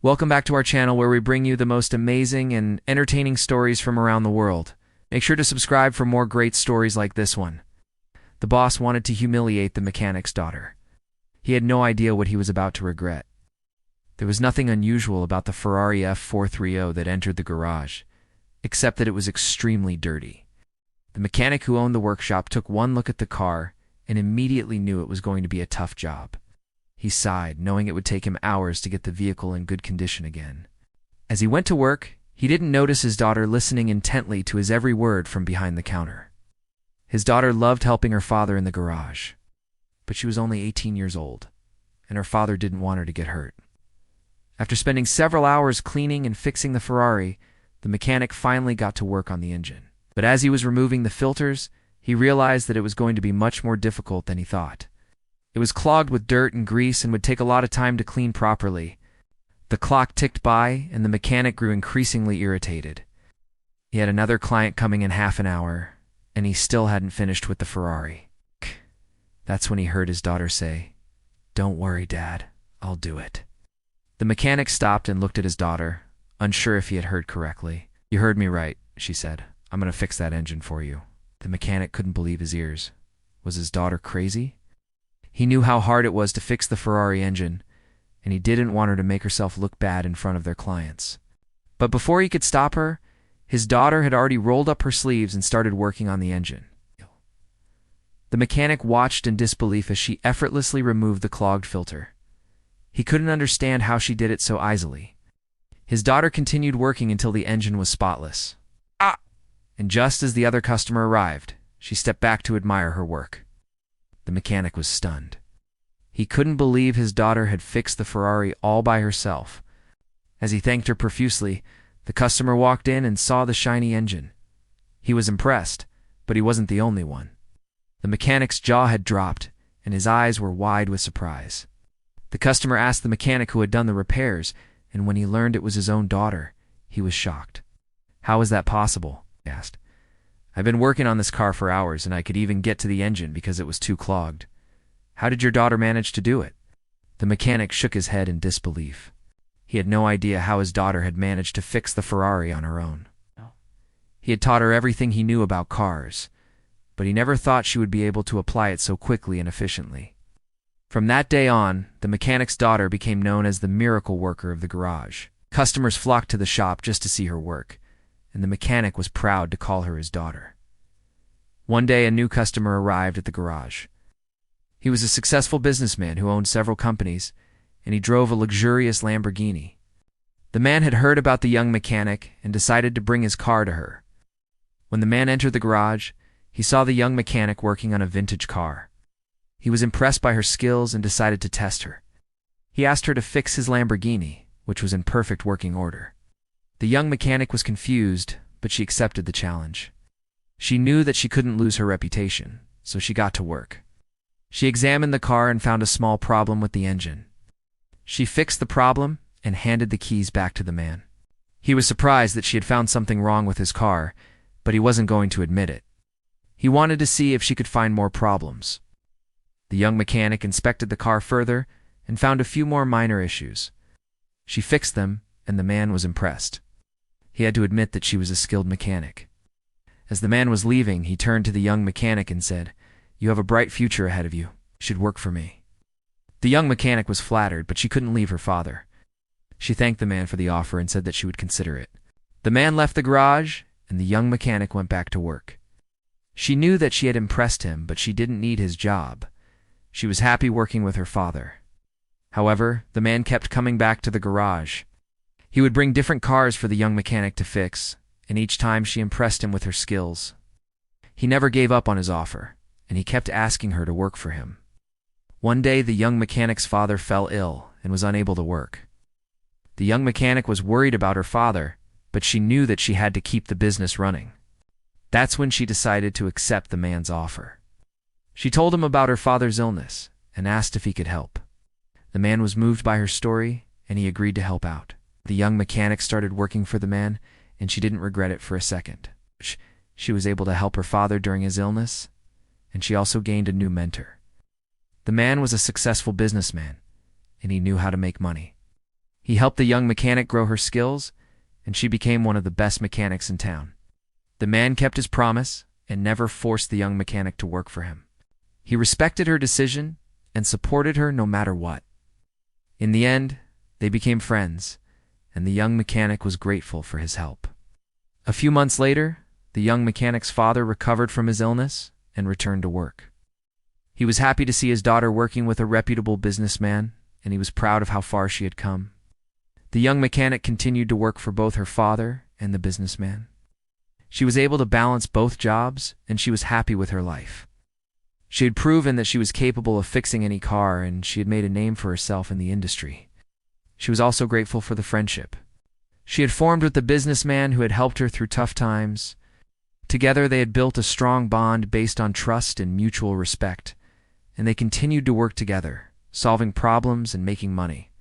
Welcome back to our channel where we bring you the most amazing and entertaining stories from around the world. Make sure to subscribe for more great stories like this one. The boss wanted to humiliate the mechanic's daughter. He had no idea what he was about to regret. There was nothing unusual about the Ferrari F430 that entered the garage, except that it was extremely dirty. The mechanic who owned the workshop took one look at the car and immediately knew it was going to be a tough job. He sighed, knowing it would take him hours to get the vehicle in good condition again. As he went to work, he didn't notice his daughter listening intently to his every word from behind the counter. His daughter loved helping her father in the garage, but she was only 18 years old, and her father didn't want her to get hurt. After spending several hours cleaning and fixing the Ferrari, the mechanic finally got to work on the engine. But as he was removing the filters, he realized that it was going to be much more difficult than he thought. It was clogged with dirt and grease and would take a lot of time to clean properly. The clock ticked by, and the mechanic grew increasingly irritated. He had another client coming in half an hour, and he still hadn't finished with the Ferrari. That's when he heard his daughter say, "Don't worry, Dad, I'll do it." The mechanic stopped and looked at his daughter, unsure if he had heard correctly. "You heard me right," she said. "I'm going to fix that engine for you." The mechanic couldn't believe his ears. Was his daughter crazy? He knew how hard it was to fix the Ferrari engine, and he didn't want her to make herself look bad in front of their clients. But before he could stop her, his daughter had already rolled up her sleeves and started working on the engine. The mechanic watched in disbelief as she effortlessly removed the clogged filter. He couldn't understand how she did it so easily. His daughter continued working until the engine was spotless. And just as the other customer arrived, she stepped back to admire her work. The mechanic was stunned. He couldn't believe his daughter had fixed the Ferrari all by herself. As he thanked her profusely, the customer walked in and saw the shiny engine. He was impressed, but he wasn't the only one. The mechanic's jaw had dropped, and his eyes were wide with surprise. The customer asked the mechanic who had done the repairs, and when he learned it was his own daughter, he was shocked. "How is that possible?" he asked. "I've been working on this car for hours, and I could even get to the engine because it was too clogged. How did your daughter manage to do it?" The mechanic shook his head in disbelief. He had no idea how his daughter had managed to fix the Ferrari on her own. He had taught her everything he knew about cars, but he never thought she would be able to apply it so quickly and efficiently. From that day on, the mechanic's daughter became known as the miracle worker of the garage. Customers flocked to the shop just to see her work, and the mechanic was proud to call her his daughter. One day, a new customer arrived at the garage. He was a successful businessman who owned several companies, and he drove a luxurious Lamborghini. The man had heard about the young mechanic and decided to bring his car to her. When the man entered the garage, he saw the young mechanic working on a vintage car. He was impressed by her skills and decided to test her. He asked her to fix his Lamborghini, which was in perfect working order. The young mechanic was confused, but she accepted the challenge. She knew that she couldn't lose her reputation, so she got to work. She examined the car and found a small problem with the engine. She fixed the problem and handed the keys back to the man. He was surprised that she had found something wrong with his car, but he wasn't going to admit it. He wanted to see if she could find more problems. The young mechanic inspected the car further and found a few more minor issues. She fixed them, and the man was impressed. He had to admit that she was a skilled mechanic. As the man was leaving, he turned to the young mechanic and said, "You have a bright future ahead of you. You should work for me." The young mechanic was flattered, but she couldn't leave her father. She thanked the man for the offer and said that she would consider it. The man left the garage, and the young mechanic went back to work. She knew that she had impressed him, but she didn't need his job. She was happy working with her father. However, the man kept coming back to the garage. He would bring different cars for the young mechanic to fix, and each time she impressed him with her skills. He never gave up on his offer, and he kept asking her to work for him. One day, the young mechanic's father fell ill and was unable to work. The young mechanic was worried about her father, but she knew that she had to keep the business running. That's when she decided to accept the man's offer. She told him about her father's illness and asked if he could help. The man was moved by her story, and he agreed to help out. The young mechanic started working for the man, and she didn't regret it for a second. She was able to help her father during his illness, and she also gained a new mentor. The man was a successful businessman, and he knew how to make money. He helped the young mechanic grow her skills, and she became one of the best mechanics in town. The man kept his promise and never forced the young mechanic to work for him. He respected her decision and supported her no matter what. In the end, they became friends, and the young mechanic was grateful for his help. A few months later, the young mechanic's father recovered from his illness and returned to work. He was happy to see his daughter working with a reputable businessman, and he was proud of how far she had come. The young mechanic continued to work for both her father and the businessman. She was able to balance both jobs, and she was happy with her life. She had proven that she was capable of fixing any car, and she had made a name for herself in the industry. She was also grateful for the friendship she had formed with the businessman who had helped her through tough times. Together they had built a strong bond based on trust and mutual respect, and they continued to work together, solving problems and making money.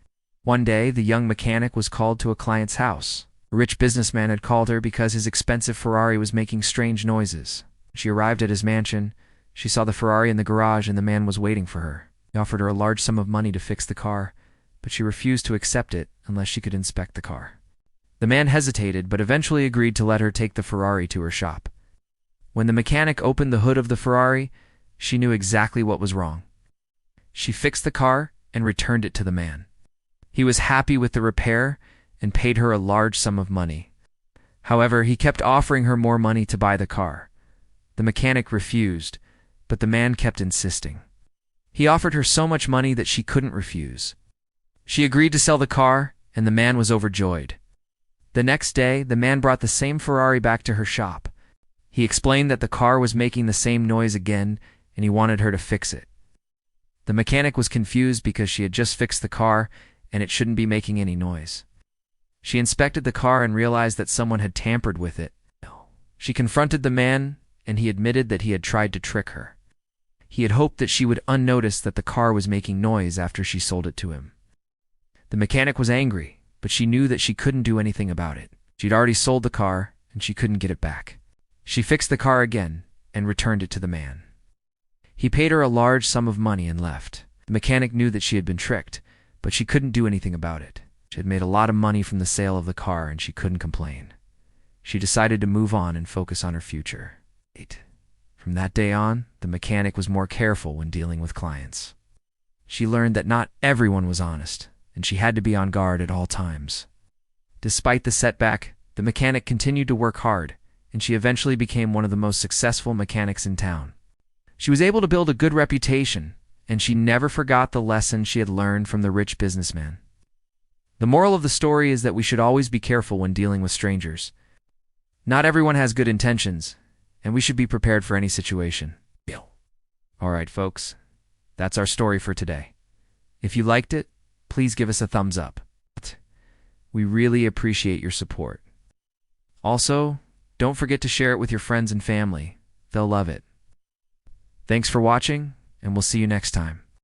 One day, the young mechanic was called to a client's house. A rich businessman had called her because his expensive Ferrari was making strange noises. She arrived at his mansion. She saw the Ferrari in the garage, and the man was waiting for her. He offered her a large sum of money to fix the car, but she refused to accept it unless she could inspect the car. The man hesitated, but eventually agreed to let her take the Ferrari to her shop. When the mechanic opened the hood of the Ferrari, she knew exactly what was wrong. She fixed the car and returned it to the man. He was happy with the repair and paid her a large sum of money. However, he kept offering her more money to buy the car. The mechanic refused, but the man kept insisting. He offered her so much money that she couldn't refuse. She agreed to sell the car, and the man was overjoyed. The next day, the man brought the same Ferrari back to her shop. He explained that the car was making the same noise again, and he wanted her to fix it. The mechanic was confused because she had just fixed the car, and it shouldn't be making any noise. She inspected the car and realized that someone had tampered with it. She confronted the man, and he admitted that he had tried to trick her. He had hoped that she would unnotice that the car was making noise after she sold it to him. The mechanic was angry, but she knew that she couldn't do anything about it. She'd already sold the car, and she couldn't get it back. She fixed the car again and returned it to the man. He paid her a large sum of money and left. The mechanic knew that she had been tricked, but she couldn't do anything about it. She had made a lot of money from the sale of the car, and she couldn't complain. She decided to move on and focus on her future. From that day on, the mechanic was more careful when dealing with clients. She learned that not everyone was honest, and she had to be on guard at all times. Despite the setback, the mechanic continued to work hard, and she eventually became one of the most successful mechanics in town. She was able to build a good reputation, and she never forgot the lesson she had learned from the rich businessman. The moral of the story is that we should always be careful when dealing with strangers. Not everyone has good intentions, and we should be prepared for any situation. Alright, folks, that's our story for today. If you liked it, please give us a thumbs up. We really appreciate your support. Also, don't forget to share it with your friends and family. They'll love it. Thanks for watching, and we'll see you next time.